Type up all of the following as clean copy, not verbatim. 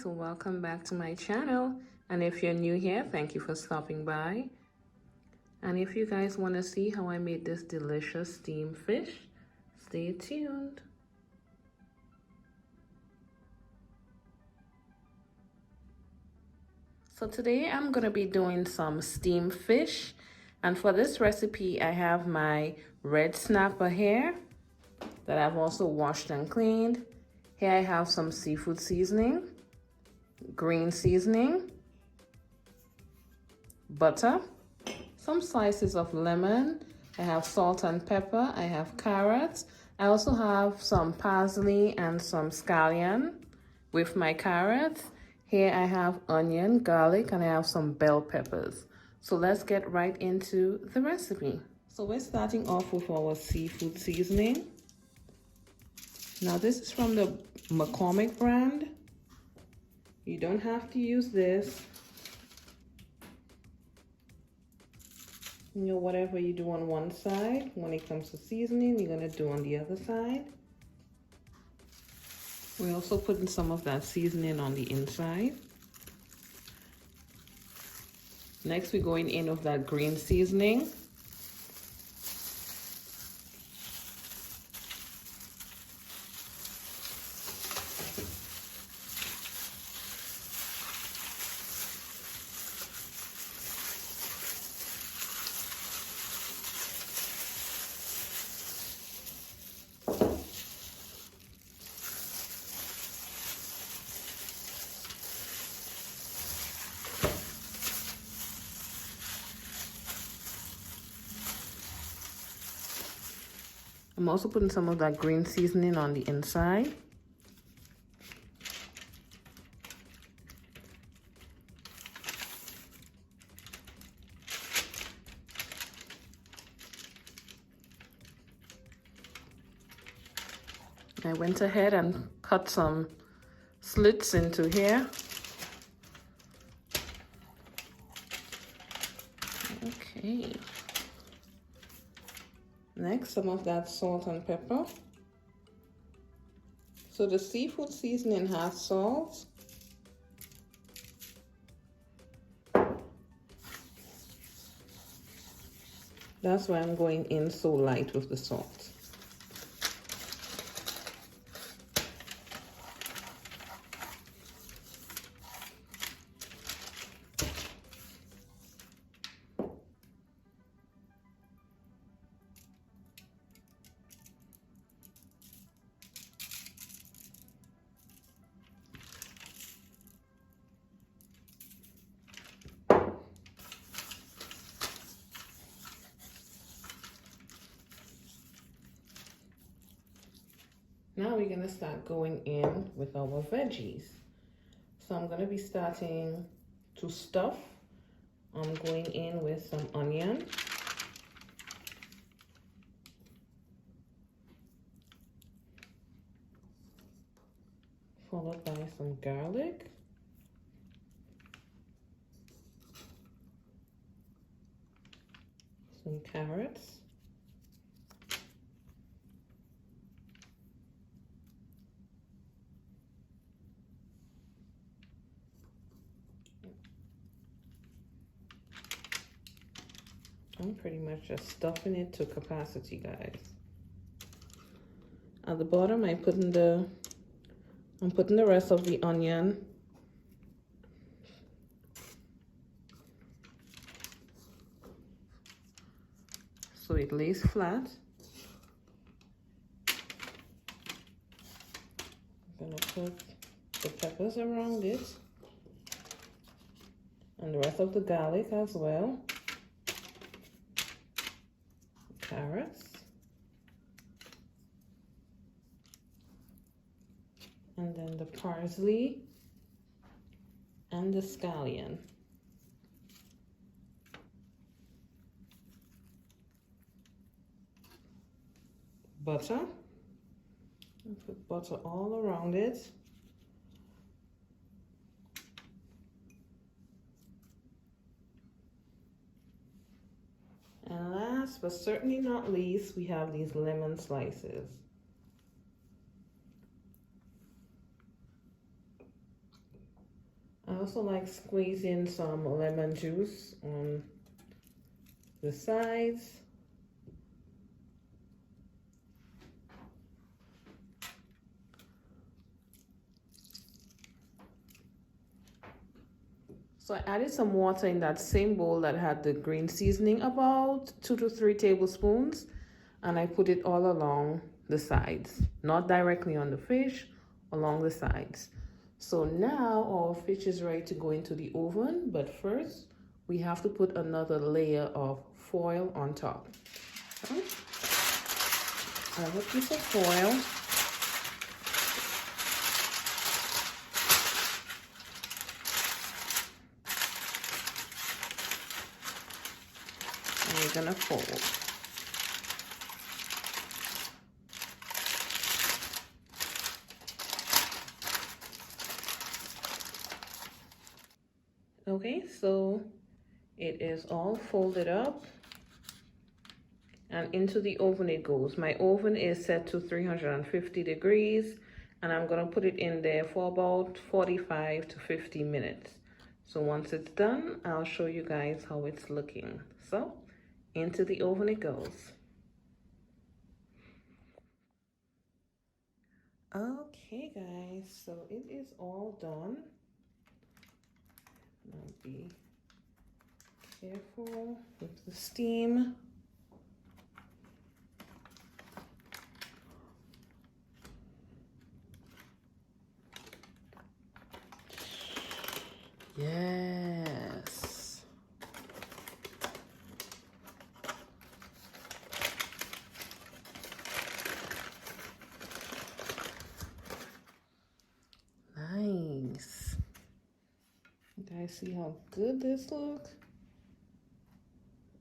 so welcome back to my channel. And if you're new here, thank you for stopping by. And if you guys want to see how I made this delicious steamed fish, stay tuned. So today I'm going to be doing some steamed fish. And for this recipe, I have my red snapper here that I've also washed and cleaned. Here I have some seafood seasoning, green seasoning, butter, some slices of lemon. I have salt and pepper. I have carrots. I also have some parsley and some scallion with my carrots. Here I have onion, garlic, and I have some bell peppers. So let's get right into the recipe. So we're starting off with our seafood seasoning. Now this is from the McCormick brand. You don't have to use this. You know, whatever you do on one side, when it comes to seasoning, you're gonna do on the other side. We're also putting some of that seasoning on the inside. Next, we're going in with that green seasoning. I'm also putting some of that green seasoning on the inside. I went ahead and cut some slits into here. Okay. Next, some of that salt and pepper. So the seafood seasoning has salt. That's why I'm going in so light with the salt. Now we're gonna start going in with our veggies. So I'm gonna be starting to stuff. I'm going in with some onion. Followed by some garlic. Some carrots. I'm pretty much just stuffing it to capacity, guys. At the bottom, I'm putting the rest of the onion. So it lays flat. I'm gonna put the peppers around it. And the rest of the garlic as well. Carrots. And then the parsley and the scallion. Butter. Put butter all around it. And last but certainly not least, we have these lemon slices. I also like squeezing some lemon juice on the sides. So I added some water in that same bowl that had the green seasoning, about 2 to 3 tablespoons, and I put it all along the sides, not directly on the fish, along the sides. So now our fish is ready to go into the oven, but first we have to put another layer of foil on top. So, I have a piece of foil. And we're gonna fold. Okay, so it is all folded up and into the oven it goes. My oven is set to 350 degrees and I'm gonna put it in there for about 45 to 50 minutes. So once it's done, I'll show you guys how it's looking. So into the oven it goes. Okay guys, so it is all done. Now be careful with the steam. Yes. Nice. You guys see how good this looks?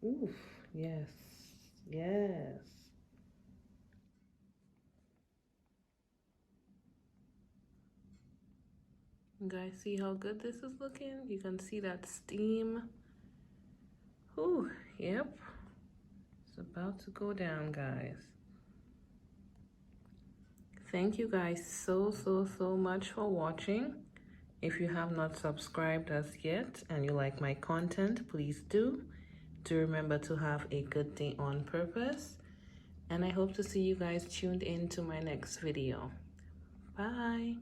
Oof, yes, yes. You guys see how good this is looking? You can see that steam. Ooh, yep. It's about to go down, guys. Thank you guys so much for watching. If you have not subscribed as yet and you like my content, please do. Do remember to have a good day on purpose. And I hope to see you guys tuned in to my next video. Bye.